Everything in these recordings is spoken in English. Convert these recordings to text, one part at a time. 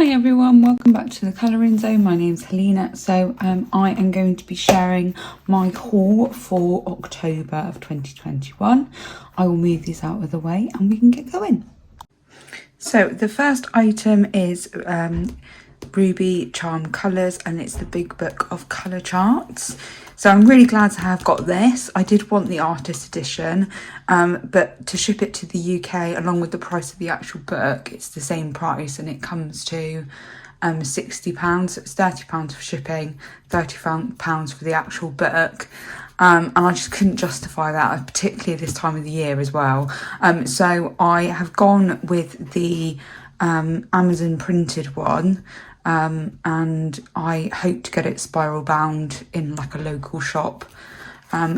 Hi everyone, welcome back to the Colouring Zone. My name's Helena. So I am going to be sharing my haul for October of 2021. I will move these out of the way and we can get going. So the first item is Ruby Charm Colours, and it's the big book of colour charts. So I'm really glad to have got this. I did want the artist edition, but to ship it to the UK along with the price of the actual book, it's the same price and it comes to £60. So it's £30 for shipping, £30 for the actual book. And I just couldn't justify that, particularly this time of the year as well. So I have gone with the Amazon printed one. And I hope to get it spiral bound in like a local shop,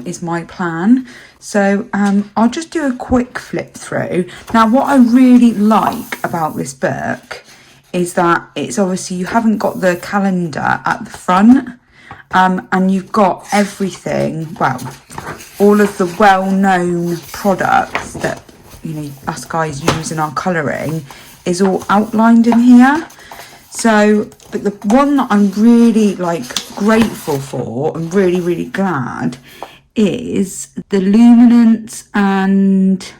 is my plan. So I'll just do a quick flip through. Now what I really like about this book is that it's obviously, you haven't got the calendar at the front, and you've got everything, well, all of the well-known products that, you know, us guys use in our colouring is all outlined in here. So, but the one that I'm really grateful for and really glad is the Luminance and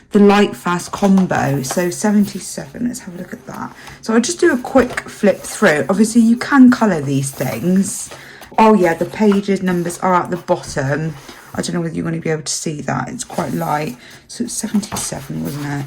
the Light Fast combo. So 77, let's have a look at that. So I'll just do a quick flip through. Obviously you can colour these things. Oh yeah, the pages numbers are at the bottom. I don't know whether you're going to be able to see that. It's quite light. So it's 77, wasn't it?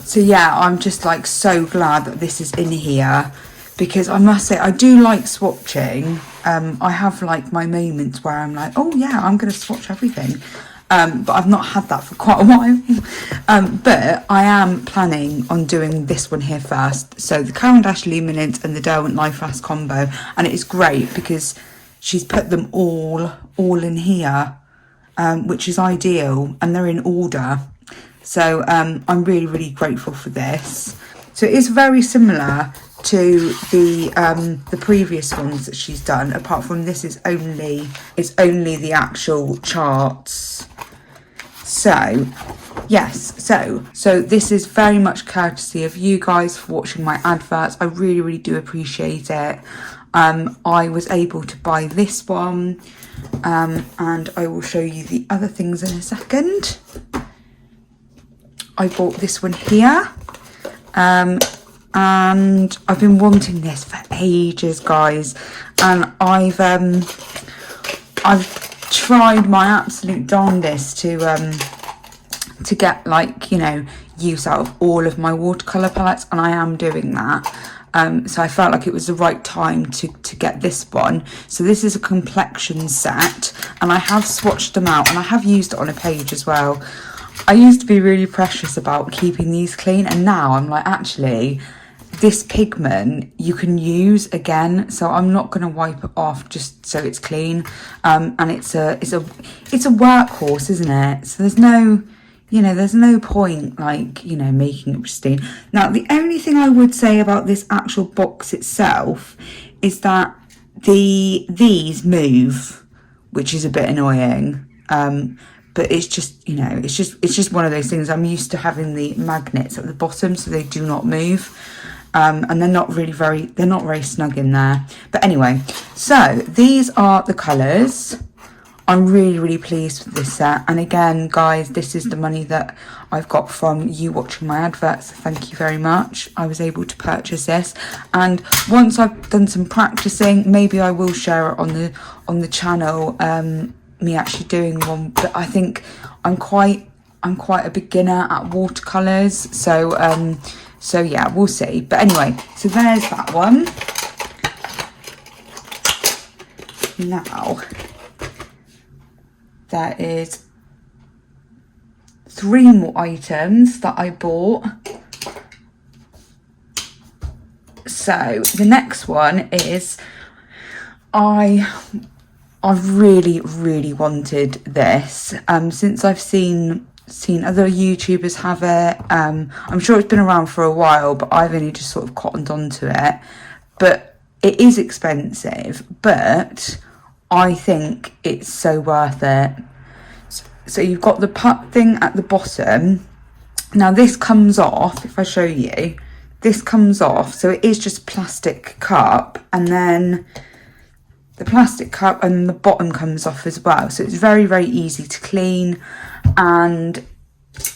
So yeah, I'm just so glad that this is in here, because I must say I do like swatching. I have my moments where I'm like, oh yeah, I'm going to swatch everything. But I've not had that for quite a while. But I am planning on doing this one here first. So the Caran d'Ache Luminance and the Derwent Life Fast combo. And it is great because she's put them all in here, which is ideal, and they're in order. So I'm really grateful for this. So it is very similar to the previous ones that she's done, apart from this is only the actual charts. So yes, so this is very much courtesy of you guys for watching my adverts. I really do appreciate it. I was able to buy this one, and I will show you the other things in a second. I bought this one here, and I've been wanting this for ages, guys, and I've tried my absolute darndest to get use out of all of my watercolor palettes, and I am doing that. So I felt like it was the right time to get this one. So this is a complexion set, and I have swatched them out, and I have used it on a page as well. I used to be really precious about keeping these clean, and now I'm like, actually, this pigment you can use again, so I'm not going to wipe it off just so it's clean. And it's a workhorse, isn't it? So there's no point making it pristine. Now the only thing I would say about this actual box itself is that these move, which is a bit annoying. But it's just, it's just one of those things. I'm used to having the magnets at the bottom, so they do not move. And they're not very snug in there. But anyway, so these are the colours. I'm really pleased with this set. And again, guys, this is the money that I've got from you watching my adverts. Thank you very much. I was able to purchase this. And once I've done some practicing, maybe I will share it on the channel, me actually doing one. But I think I'm quite a beginner at watercolors, so yeah, we'll see. But anyway, so there's that one. Now there is 3 more items that I bought. So the next one is I've really wanted this since I've seen other YouTubers have it. I'm sure it's been around for a while, but I've only just sort of cottoned onto it. But it is expensive, but I think it's so worth it. So you've got the putt thing at the bottom, Now this comes off, if I show you, this comes off. So it is just a plastic cup, and then the plastic cup and the bottom comes off as well. So it's very, very easy to clean. And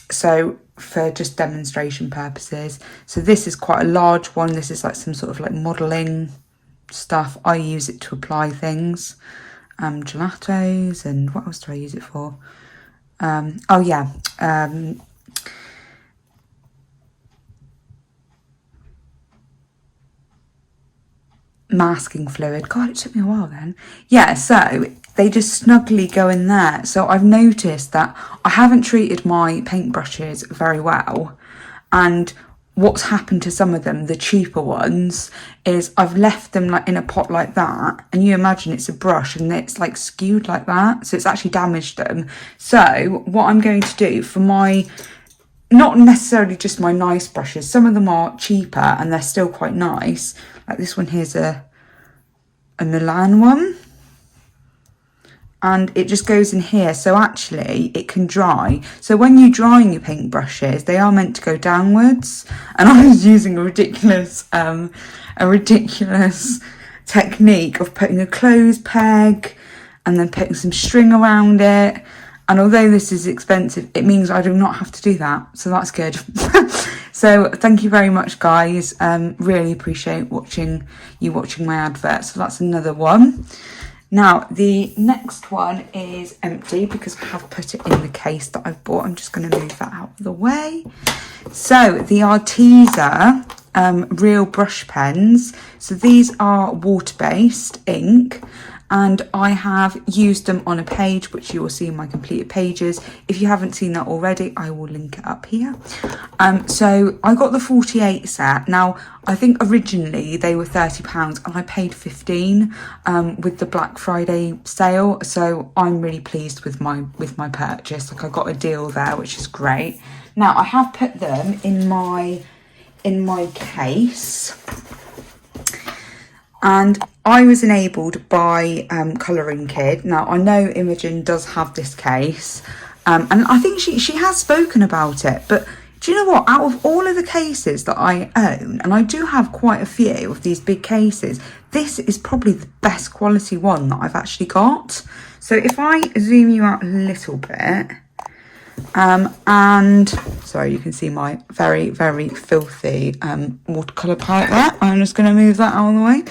so for just demonstration purposes. So this is quite a large one. This is like some sort of like modelling stuff. I use it to apply things. Gelatos, and what else do I use it for? Oh yeah. Masking fluid. God, it took me a while then. Yeah, so they just snugly go in there. So I've noticed that I haven't treated my paintbrushes very well, and what's happened to some of them, the cheaper ones, is I've left them like in a pot like that, and you imagine it's a brush and it's like skewed like that, so it's actually damaged them. So what I'm going to do for my, not necessarily just my nice brushes, some of them are cheaper and they're still quite nice. Like this one here's a Milan one, and it just goes in here, so actually it can dry. So when you're drying your paintbrushes, they are meant to go downwards, and I was using a ridiculous technique of putting a clothes peg and then putting some string around it. And although this is expensive, it means I do not have to do that, so that's good. So thank you very much, guys. Really appreciate watching my advert. So that's another one. Now the next one is empty because I have put it in the case that I've bought. I'm just going to move that out of the way. So the Arteza real brush pens. So these are water-based ink, and I have used them on a page, which you will see in my completed pages. If you haven't seen that already, I will link it up here. So I got the 48 set. Now, I think originally they were £30 and I paid 15 with the Black Friday sale. So I'm really pleased with my purchase. Like, I got a deal there, which is great. Now I have put them in my case. And I was enabled by Colouring Kid. Now, I know Imogen does have this case, and I think she has spoken about it. But do you know what? Out of all of the cases that I own, and I do have quite a few of these big cases, this is probably the best quality one that I've actually got. So if I zoom you out a little bit, and sorry, you can see my very, very filthy watercolor palette there. I'm just going to move that out of the way.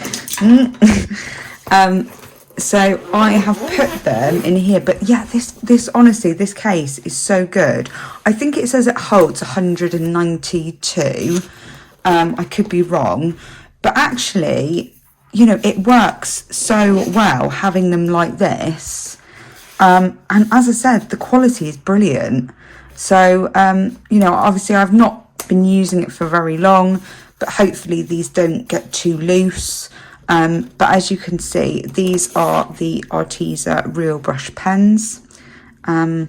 So I have put them in here, but yeah, this honestly, this case is so good. I think it says it holds 192. I could be wrong, but actually, you know, it works so well having them like this. And as I said, the quality is brilliant. So, you know, obviously I've not been using it for very long, but hopefully these don't get too loose. But as you can see, these are the Arteza real brush pens. And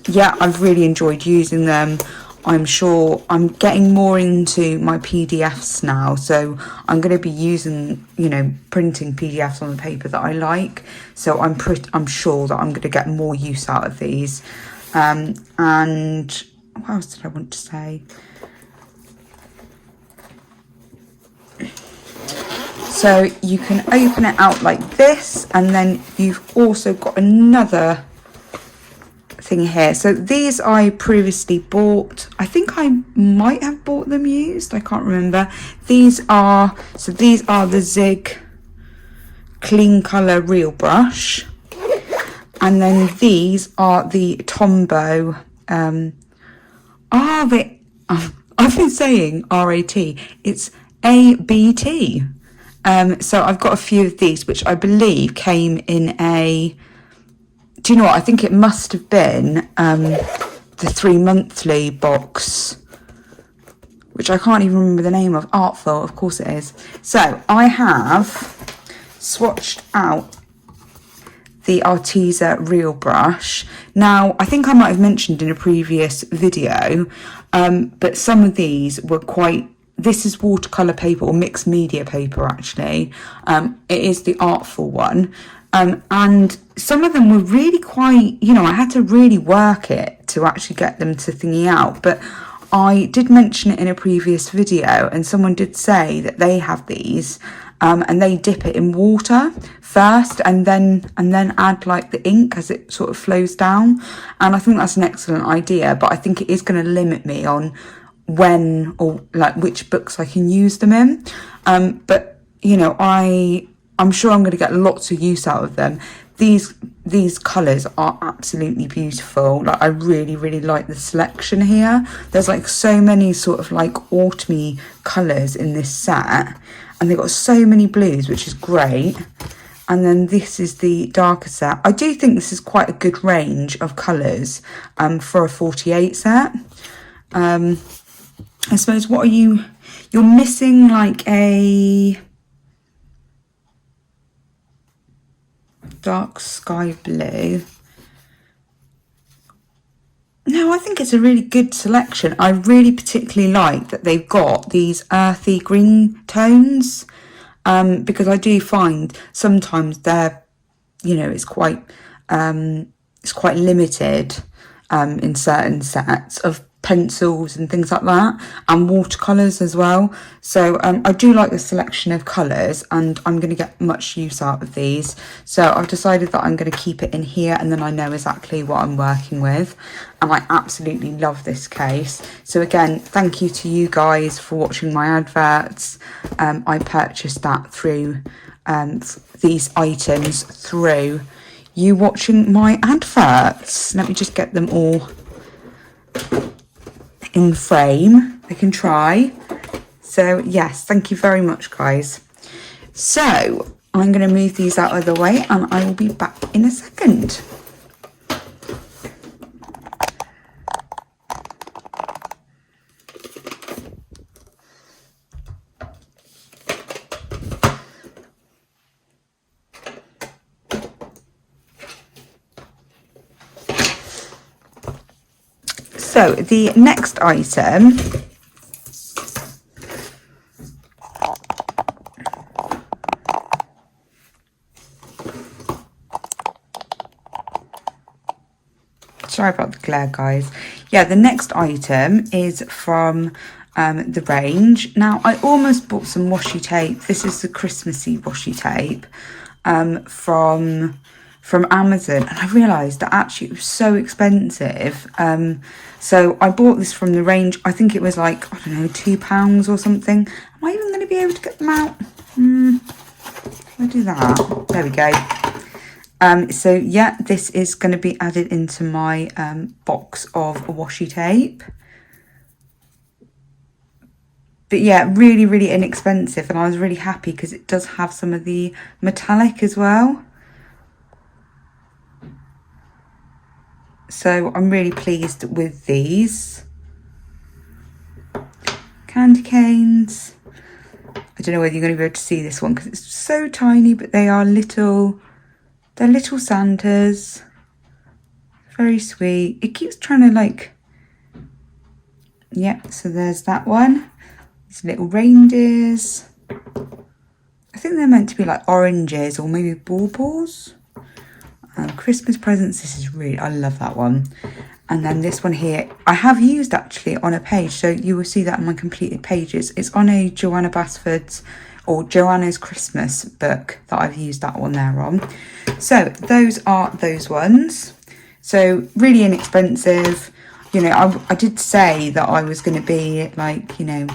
yeah, I've really enjoyed using them. I'm sure I'm getting more into my PDFs now, so I'm going to be using, you know, printing PDFs on the paper that I like. So I'm sure that I'm going to get more use out of these. And what else did I want to say? So you can open it out like this, and then you've also got another thing here. So these I previously bought. I think I might have bought them used, I can't remember. These are the Zig Clean Colour Real Brush, and then these are the Tombow I've been saying RAT, it's ABT. So I've got a few of these, which I believe came in a, do you know what, I think it must have been the 3 monthly box, which I can't even remember the name of. Artful, of course it is. So I have swatched out the Arteza real brush. Now, I think I might have mentioned in a previous video, but some of these were quite, this is watercolour paper or mixed media paper actually. It is the Artful one. And some of them were really quite, you know, I had to really work it to actually get them to thingy out. But I did mention it in a previous video, and someone did say that they have these, and they dip it in water first and then add like the ink as it sort of flows down. And I think that's an excellent idea, but I think it is going to limit me on when or like which books I can use them in. But you know, I'm sure I'm going to get lots of use out of them. These colours are absolutely beautiful. Like, I really like the selection here. There's like so many sort of like autumny colours in this set, and they've got so many blues, which is great. And then this is the darker set. I do think this is quite a good range of colours for a 48 set. I suppose, what are you're missing like a dark sky blue. No, I think it's a really good selection. I really particularly like that they've got these earthy green tones, because I do find sometimes they're, you know, it's quite limited in certain sets of pencils and things like that, and watercolors as well. So I do like the selection of colors, and I'm going to get much use out of these. So I've decided that I'm going to keep it in here, and then I know exactly what I'm working with, and I absolutely love this case. So again, thank you to you guys for watching my adverts. I purchased that through these items through you watching my adverts. Let me just get them all in frame. I can try. So yes, thank you very much, guys. So I'm going to move these out of the way, and I will be back in a second. So the next item sorry about the glare, guys. Yeah, the next item is from the range. Now, I almost bought some washi tape. This is the Christmassy washi tape from Amazon, and I realised that actually it was so expensive. So I bought this from the range. I think it was like, I don't know, £2 or something. Am I even going to be able to get them out? I'll do that. There we go. So yeah, this is going to be added into my box of washi tape. But yeah, really inexpensive, and I was really happy because it does have some of the metallic as well. So I'm really pleased with these. Candy canes. I don't know whether you're going to be able to see this one because it's so tiny, but they are little, they're little Santas. Very sweet. It keeps trying to like, yep, so there's that one. These little reindeers. I think they're meant to be like oranges or maybe baubles. Christmas presents, this is really, I love that one. And then this one here, I have used actually on a page, so you will see that on my completed pages. It's on a Joanna Basford's or Joanna's Christmas book that I've used that one there on. So those are those ones. So really inexpensive. You know, I did say that I was going to be like, you know,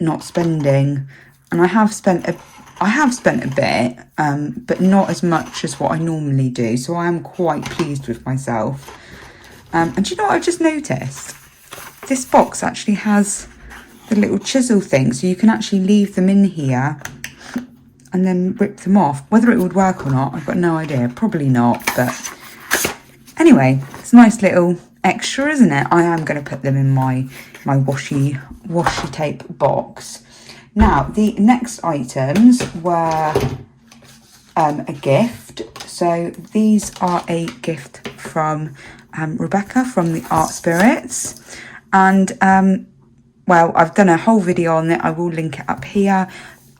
not spending, and I have spent a bit, but not as much as what I normally do. So I am quite pleased with myself. And do you know what I've just noticed? This box actually has the little chisel thing, so you can actually leave them in here and then rip them off. Whether it would work or not, I've got no idea. Probably not, but anyway, it's a nice little extra, isn't it? I am going to put them in my washi tape box. Now, the next items were a gift. So these are a gift from Rebecca from the Art Spirits. And, well, I've done a whole video on it. I will link it up here.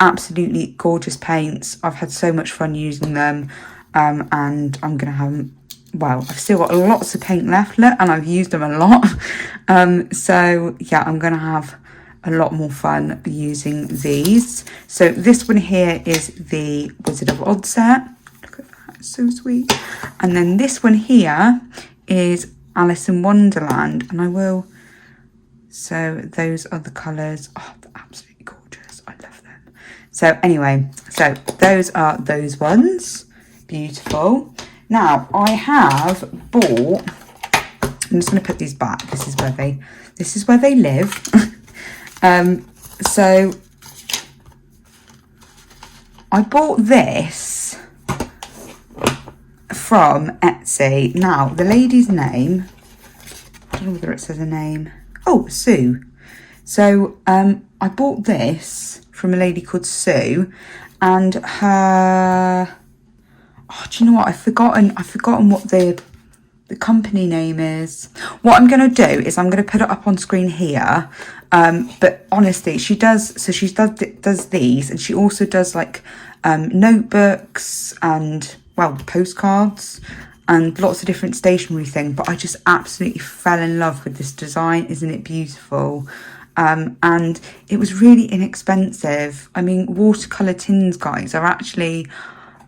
absolutely gorgeous paints. I've had so much fun using them, and I'm going to have, well, I've still got lots of paint left, and I've used them a lot. So yeah, I'm going to have a lot more fun using these. So this one here is the Wizard of Oz set. Look at that, it's so sweet. And then this one here is Alice in Wonderland, and I will, so those are the colours. Oh, they're absolutely gorgeous. I love them. So anyway, so those are those ones. Beautiful. Now I have bought, I'm just going to put these back. This is where they live. So I bought this from Etsy. Now the lady's name, I don't know whether it says a name. Oh, Sue. So I bought this from a lady called Sue, and her, oh, do you know what? I've forgotten what the company name is. What I'm going to do is I'm going to put it up on screen here. But honestly, she does these, and she also does like notebooks and, well, postcards and lots of different stationery things. But I just absolutely fell in love with this design. Isn't it beautiful? And it was really inexpensive. I mean, watercolor tins, guys, are actually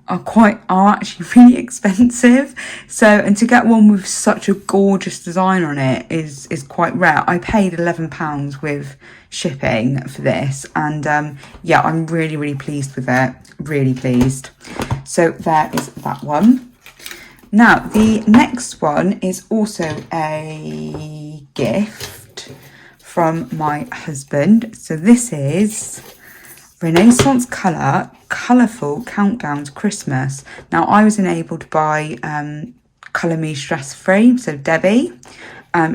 really expensive. So, and to get one with such a gorgeous design on it is quite rare. I paid £11 with shipping for this, and yeah, I'm really pleased with it. Really pleased. So there is that one. Now the next one is also a gift from my husband. So this is Renaissance Colourful Countdown to Christmas. Now I was enabled by Colour Me Stress Free, so Debbie.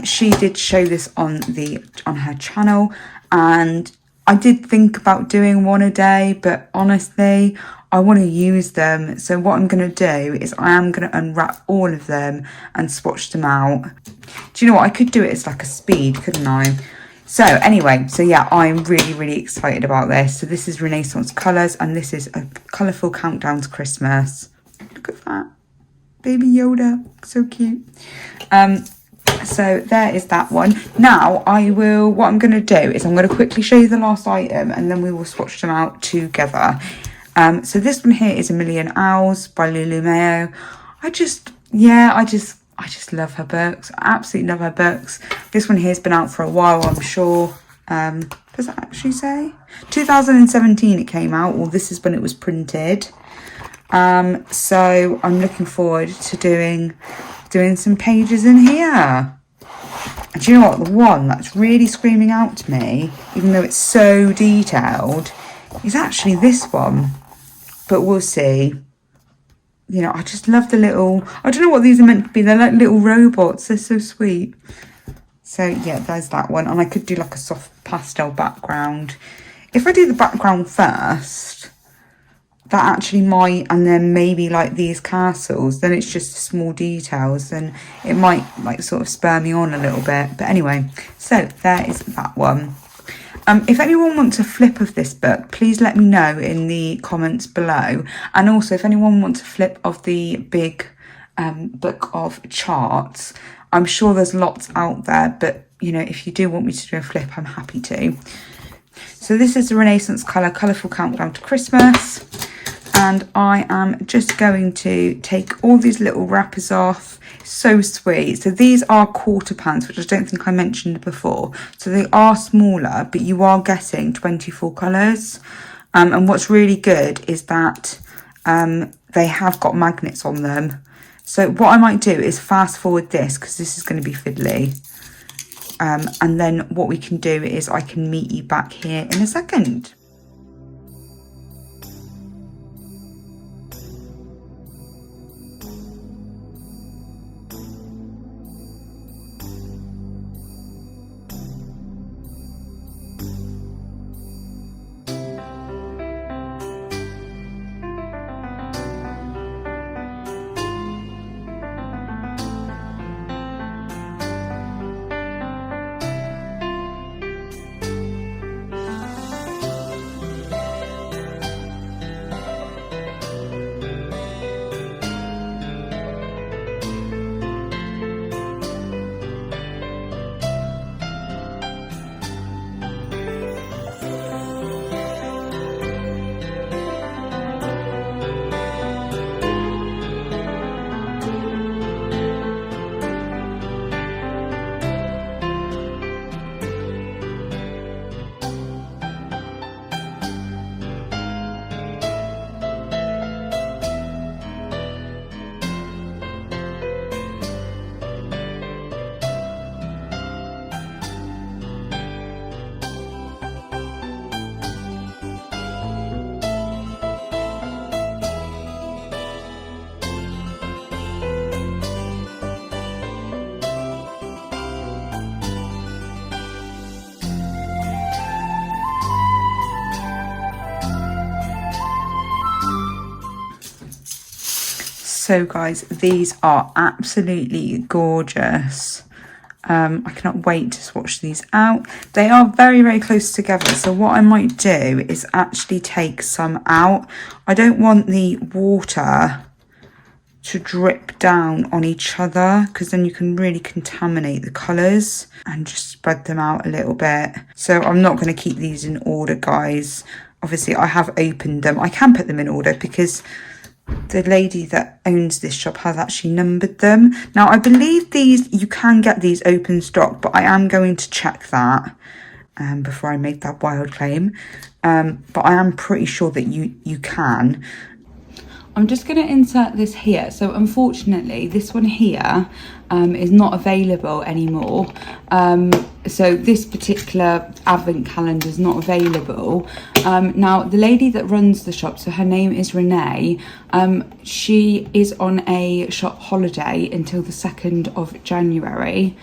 She did show this on her channel, and I did think about doing one a day, but honestly I want to use them. So what I'm going to do is I am going to unwrap all of them and swatch them out. Do you know what? I could do it as like a speed, couldn't I? So anyway, so yeah, I'm really excited about this. So this is Renaissance Colours, and this is a colourful countdown to Christmas. Look at that. Baby Yoda. So cute. So there is that one. Now what I'm going to do is I'm going to quickly show you the last item, and then we will swatch them out together. So this one here is A Million Owls by Lulu Mayo. I just love her books. I absolutely love her books. This one here has been out for a while, I'm sure. Does that actually say? 2017 it came out. Well, this is when it was printed. So I'm looking forward to doing some pages in here. And do you know what? The one that's really screaming out to me, even though it's so detailed, is actually this one. But we'll see. You know, I just love the little, I don't know what these are meant to be. They're like little robots. They're so sweet. So yeah, there's that one. And I could do like a soft pastel background. If I do the background first, that actually might, and then maybe like these castles, then it's just small details, then it might like sort of spur me on a little bit. But anyway, so there is that one. If anyone wants a flip of this book, please let me know in the comments below. And also, if anyone wants a flip of the big book of charts, I'm sure there's lots out there. But, you know, if you do want me to do a flip, I'm happy to. So this is the Renaissance Colourful Countdown to Christmas. And I am just going to take all these little wrappers off. So sweet. So these are quarter pans, which I don't think I mentioned before. So they are smaller, but you are getting 24 colours. And what's really good is that they have got magnets on them. So what I might do is fast forward this, because this is going to be fiddly. And then what we can do is I can meet you back here in a second. So guys, these are absolutely gorgeous. I cannot wait to swatch these out. They are very, very close together. So what I might do is actually take some out. I don't want the water to drip down on each other, because then you can really contaminate the colours, and just spread them out a little bit. So I'm not going to keep these in order, guys. Obviously, I have opened them. I can put them in order because the lady that owns this shop has actually numbered them. Now, I believe these, you can get these open stock, but I am going to check that before I make that wild claim. But I am pretty sure that you can. I'm just going to insert this here. So unfortunately, this one here is not available anymore. So this particular advent calendar is not available. Now, the lady that runs the shop, so her name is Renee, she is on a shop holiday until the 2nd of January.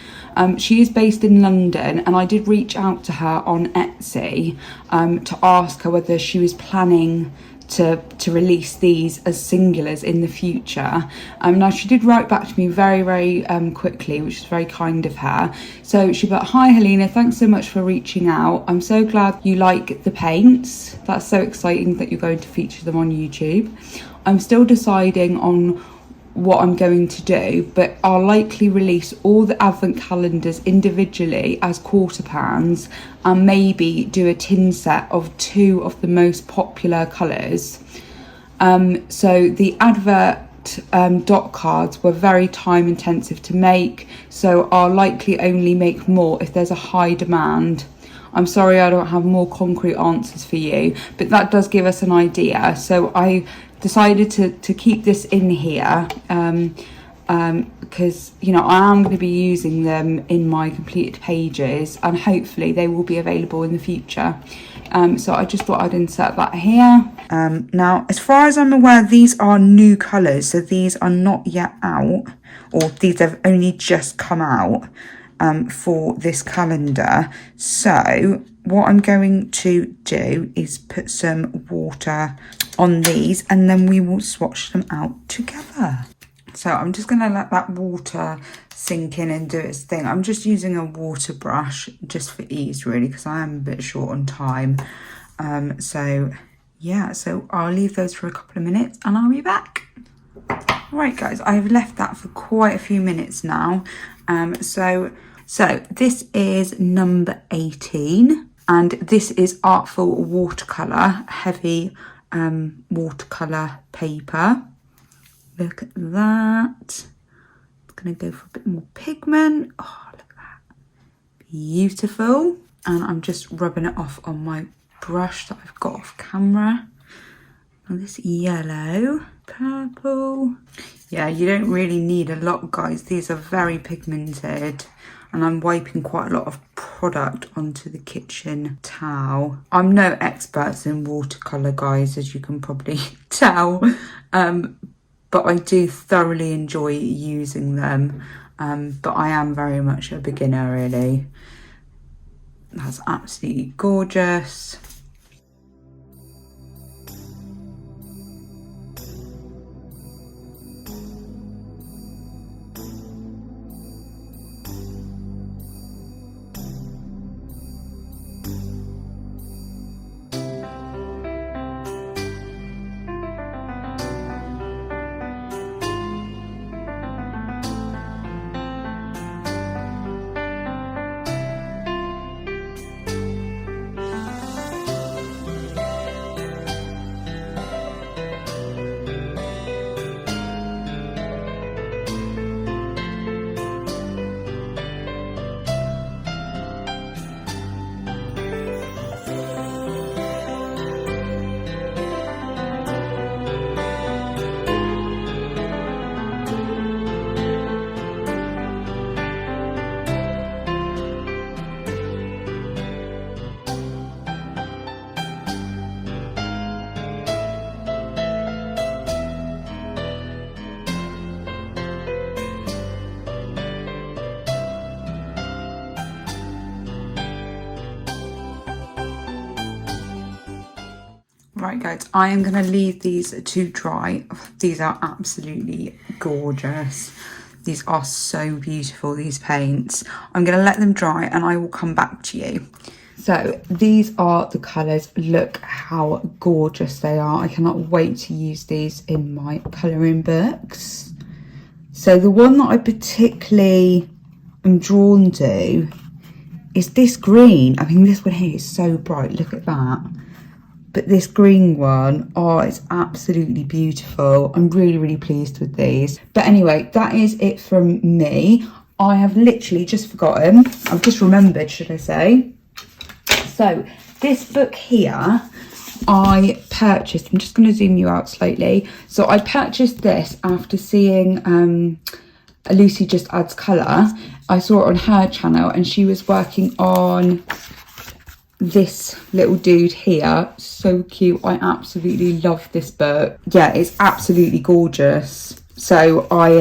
She is based in London, and I did reach out to her on Etsy to ask her whether she was planning to release these as singulars in the future. Now, she did write back to me very, very quickly, which is very kind of her. So she put, "Hi Helena, thanks so much for reaching out. I'm so glad you like the paints. That's so exciting that you're going to feature them on YouTube. I'm still deciding on what I'm going to do, but I'll likely release all the advent calendars individually as quarter pans, and maybe do a tin set of 2 of the most popular colours. So the advert dot cards were very time intensive to make, so I'll likely only make more if there's a high demand. I'm sorry I don't have more concrete answers for you, but that does give us an idea." So I decided to keep this in here because, you know, I am going to be using them in my completed pages, and hopefully they will be available in the future. So I just thought I'd insert that here. Now, as far as I'm aware, these are new colours, so these are not yet out, or these have only just come out for this calendar. So what I'm going to do is put some water on these, and then we will swatch them out together. So I'm just going to let that water sink in and do its thing. I'm just using a water brush just for ease, really, because I am a bit short on time. So yeah, so I'll leave those for a couple of minutes and I'll be back. Right guys, I've left that for quite a few minutes now. So this is number 18, and this is Artful Watercolor, heavy watercolor paper. Look at that. I'm gonna go for a bit more pigment. Oh, look at that, beautiful. And I'm just rubbing it off on my brush that I've got off camera. And this yellow, purple. Yeah, you don't really need a lot, guys. These are very pigmented, and I'm wiping quite a lot of product onto the kitchen towel. I'm no expert in watercolor, guys, as you can probably tell, but I do thoroughly enjoy using them. But I am very much a beginner, really. That's absolutely gorgeous. Right guys, I am going to leave these to dry. These are absolutely gorgeous. These are so beautiful, these paints. I'm going to let them dry and I will come back to you. So these are the colours. Look how gorgeous they are. I cannot wait to use these in my colouring books. So the one that I particularly am drawn to is this green. I mean, this one here is so bright. Look at that. But this green one, oh, it's absolutely beautiful. I'm really, really pleased with these. But anyway, that is it from me. I have literally just forgotten. I've just remembered, should I say. So this book here, I purchased. I'm just going to zoom you out slightly. So I purchased this after seeing Lucy Just Adds Colour. I saw it on her channel and she was working on this little dude here. So cute. I absolutely love this book. Yeah, it's absolutely gorgeous. So I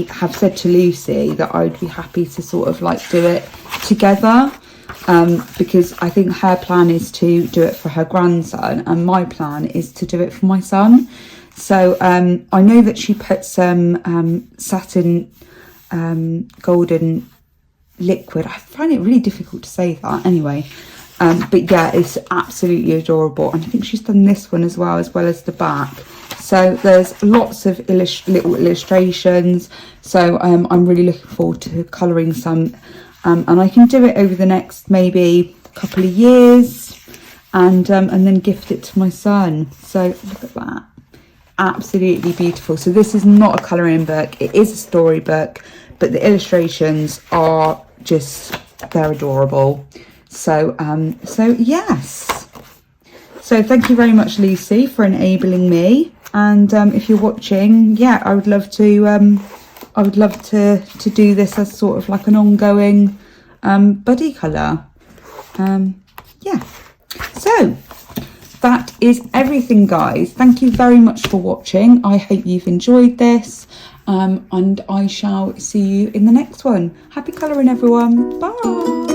have said to Lucy that I would be happy to sort of like do it together, because I think her plan is to do it for her grandson and my plan is to do it for my son. So I know that she put some satin golden liquid. I find it really difficult to say that anyway, but yeah, it's absolutely adorable. And I think she's done this one as well as the back. So there's lots of little illustrations. So I'm really looking forward to colouring some, and I can do it over the next maybe couple of years, and then gift it to my son. So look at that, absolutely beautiful. So this is not a colouring book, it is a storybook, but the illustrations are just, they're adorable. So yes, so thank you very much, Lucy, for enabling me. And if you're watching, yeah, I would love to do this as sort of like an ongoing buddy colour. Yeah, so that is everything, guys. Thank you very much for watching. I hope you've enjoyed this. And I shall see you in the next one. Happy colouring, everyone. Bye.